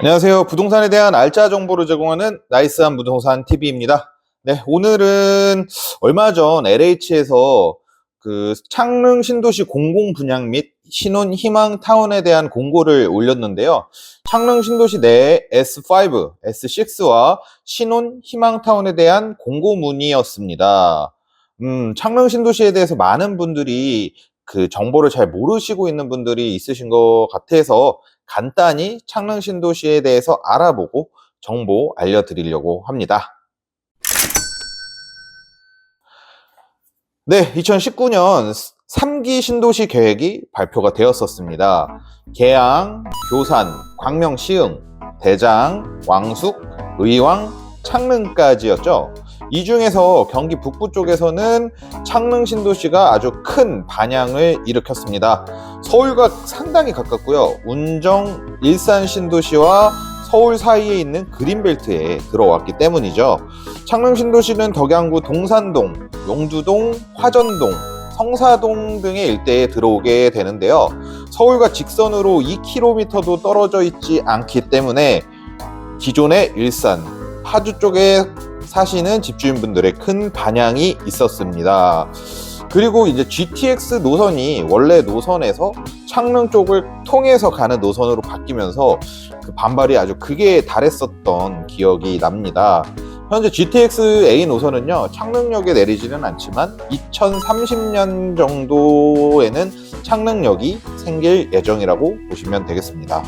안녕하세요. 부동산에 대한 알짜 정보를 제공하는 나이스한 부동산 TV입니다. 네, 오늘은 얼마 전 LH에서 그 창릉 신도시 공공 분양 및 신혼 희망 타운에 대한 공고를 올렸는데요. 창릉 신도시 내 S5, S6와 신혼 희망 타운에 대한 공고문이었습니다. 창릉 신도시에 대해서 많은 분들이 그 정보를 잘 모르시고 있는 분들이 있으신 것 같아서 간단히 창릉 신도시에 대해서 알아보고 정보 알려드리려고 합니다. 네, 2019년 3기 신도시 계획이 발표가 되었었습니다. 계양, 교산, 광명, 시흥, 대장, 왕숙, 의왕, 창릉까지였죠. 이 중에서 경기 북부 쪽에서는 창릉 신도시가 아주 큰 반향을 일으켰습니다. 서울과 상당히 가깝고요. 운정, 일산 신도시와 서울 사이에 있는 그린벨트에 들어왔기 때문이죠. 창릉 신도시는 덕양구 동산동, 용두동, 화전동, 성사동 등의 일대에 들어오게 되는데요. 서울과 직선으로 2km도 떨어져 있지 않기 때문에 기존의 일산, 파주 쪽에 사시는 집주인분들의 큰 반향이 있었습니다. 그리고 이제 GTX 노선이 원래 노선에서 창릉 쪽을 통해서 가는 노선으로 바뀌면서 그 반발이 아주 크게 달했었던 기억이 납니다. 현재 GTX A 노선은요, 창릉역에 내리지는 않지만 2030년 정도에는 창릉역이 생길 예정이라고 보시면 되겠습니다.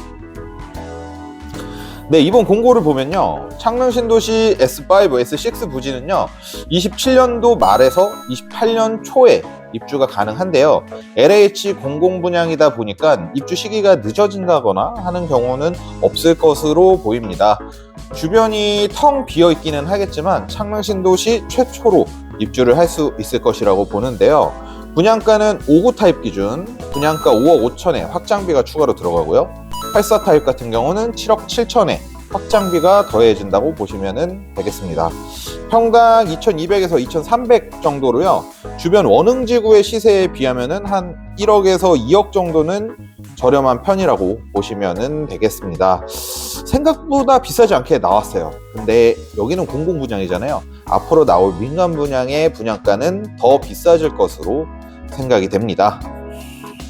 네, 이번 공고를 보면요, 창릉 신도시 S5, S6 부지는요 27년도 말에서 28년 초에 입주가 가능한데요, LH 공공 분양이다 보니까 입주 시기가 늦어진다거나 하는 경우는 없을 것으로 보입니다. 주변이 텅 비어 있기는 하겠지만 창릉 신도시 최초로 입주를 할 수 있을 것이라고 보는데요. 분양가는 5구 타입 기준 분양가 5억 5천에 확장비가 추가로 들어가고요. 84 타입 같은 경우는 7억 7천에 확장비가 더해진다고 보시면 되겠습니다. 평당 2,200에서 2,300 정도로요. 주변 원흥지구의 시세에 비하면 한 1억에서 2억 정도는 저렴한 편이라고 보시면 되겠습니다. 생각보다 비싸지 않게 나왔어요. 근데 여기는 공공분양이잖아요. 앞으로 나올 민간분양의 분양가는 더 비싸질 것으로 생각이 됩니다.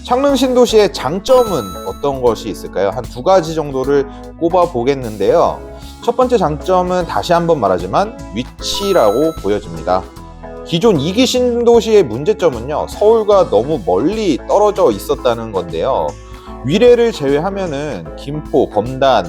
창릉 신도시의 장점은 어떤 것이 있을까요? 한 두 가지 정도를 꼽아 보겠는데요. 첫 번째 장점은 다시 한번 말하지만 위치라고 보여집니다. 기존 2기 신도시의 문제점은요, 서울과 너무 멀리 떨어져 있었다는 건데요. 위례를 제외하면은 김포, 검단,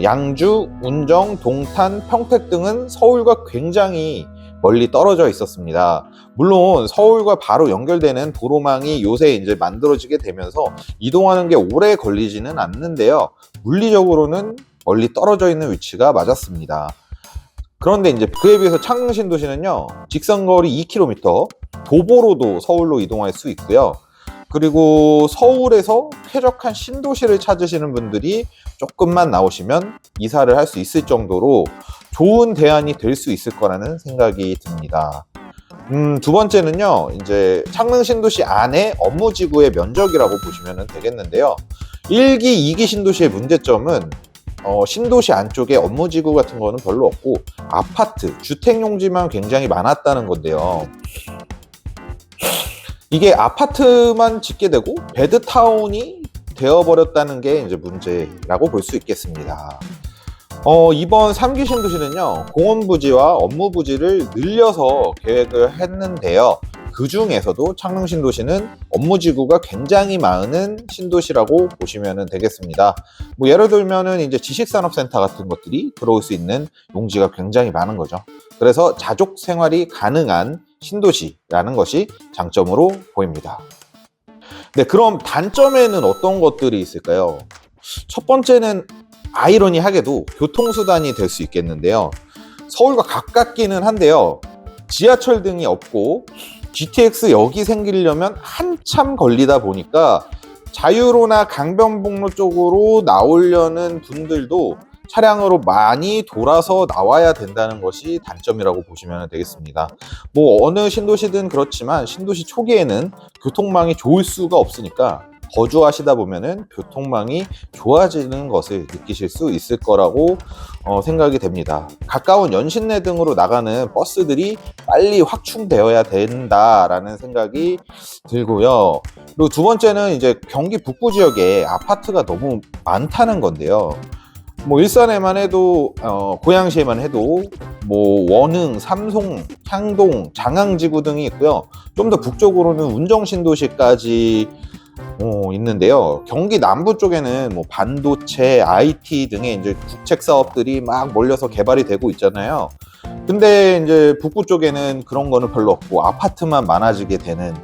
양주, 운정, 동탄, 평택 등은 서울과 굉장히 멀리 떨어져 있었습니다. 물론 서울과 바로 연결되는 도로망이 요새 이제 만들어지게 되면서 이동하는 게 오래 걸리지는 않는데요. 물리적으로는 멀리 떨어져 있는 위치가 맞았습니다. 그런데 이제 그에 비해서 창릉 신도시는요, 직선거리 2km, 도보로도 서울로 이동할 수 있고요. 그리고 서울에서 쾌적한 신도시를 찾으시는 분들이 조금만 나오시면 이사를 할 수 있을 정도로 좋은 대안이 될 수 있을 거라는 생각이 듭니다. 두 번째는요, 이제 창릉 신도시 안에 업무지구의 면적이라고 보시면 되겠는데요. 1기, 2기 신도시의 문제점은 신도시 안쪽에 업무지구 같은 거는 별로 없고 아파트, 주택용지만 굉장히 많았다는 건데요. 이게 아파트만 짓게 되고 베드타운이 되어버렸다는 게 이제 문제라고 볼 수 있겠습니다. 이번 3기 신도시는요, 공원부지와 업무부지를 늘려서 계획을 했는데요. 그 중에서도 창릉 신도시는 업무지구가 굉장히 많은 신도시라고 보시면 되겠습니다. 뭐 예를 들면은 이제 지식산업센터 같은 것들이 들어올 수 있는 용지가 굉장히 많은 거죠. 그래서 자족 생활이 가능한 신도시라는 것이 장점으로 보입니다. 네, 그럼 단점에는 어떤 것들이 있을까요? 첫 번째는 아이러니하게도 교통수단이 될 수 있겠는데요. 서울과 가깝기는 한데요. 지하철 등이 없고 GTX역이 생기려면 한참 걸리다 보니까 자유로나 강변북로 쪽으로 나오려는 분들도 차량으로 많이 돌아서 나와야 된다는 것이 단점이라고 보시면 되겠습니다. 뭐 어느 신도시든 그렇지만 신도시 초기에는 교통망이 좋을 수가 없으니까 거주하시다 보면은 교통망이 좋아지는 것을 느끼실 수 있을 거라고 생각이 됩니다. 가까운 연신내 등으로 나가는 버스들이 빨리 확충되어야 된다라는 생각이 들고요. 그리고 두 번째는 이제 경기 북부 지역에 아파트가 너무 많다는 건데요. 뭐 일산에만 해도 고양시에만 해도 뭐 원흥, 삼송, 향동, 장항지구 등이 있고요. 좀 더 북쪽으로는 운정신도시까지 있는데요. 경기 남부 쪽에는 뭐 반도체, IT 등의 이제 국책 사업들이 막 몰려서 개발이 되고 있잖아요. 근데 이제 북부 쪽에는 그런 거는 별로 없고 아파트만 많아지게 되는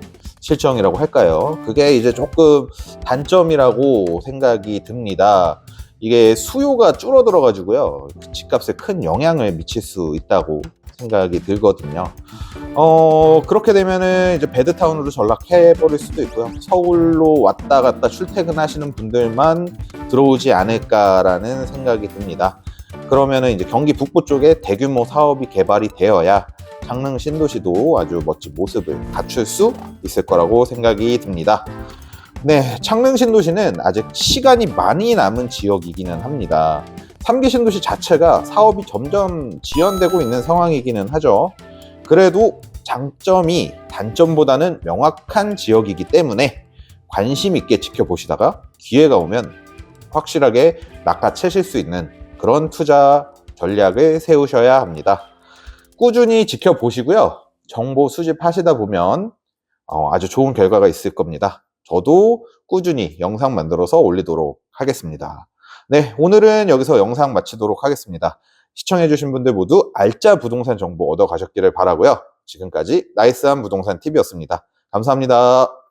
실정이라고 할까요? 그게 이제 조금 단점이라고 생각이 듭니다. 이게 수요가 줄어들어 가지고요. 집값에 큰 영향을 미칠 수 있다고 생각이 들거든요. 그렇게 되면은 이제 베드타운으로 전락해 버릴 수도 있고요. 서울로 왔다 갔다 출퇴근하시는 분들만 들어오지 않을까라는 생각이 듭니다. 그러면은 이제 경기 북부 쪽에 대규모 사업이 개발이 되어야 창릉 신도시도 아주 멋진 모습을 갖출 수 있을 거라고 생각이 듭니다. 네, 창릉 신도시는 아직 시간이 많이 남은 지역이기는 합니다. 3기 신도시 자체가 사업이 점점 지연되고 있는 상황이기는 하죠. 그래도 장점이 단점보다는 명확한 지역이기 때문에 관심 있게 지켜보시다가 기회가 오면 확실하게 낚아채실 수 있는 그런 투자 전략을 세우셔야 합니다. 꾸준히 지켜보시고요. 정보 수집하시다 보면 아주 좋은 결과가 있을 겁니다. 저도 꾸준히 영상 만들어서 올리도록 하겠습니다. 네, 오늘은 여기서 영상 마치도록 하겠습니다. 시청해주신 분들 모두 알짜 부동산 정보 얻어 가셨기를 바라고요. 지금까지 나이스한 부동산 TV였습니다. 감사합니다.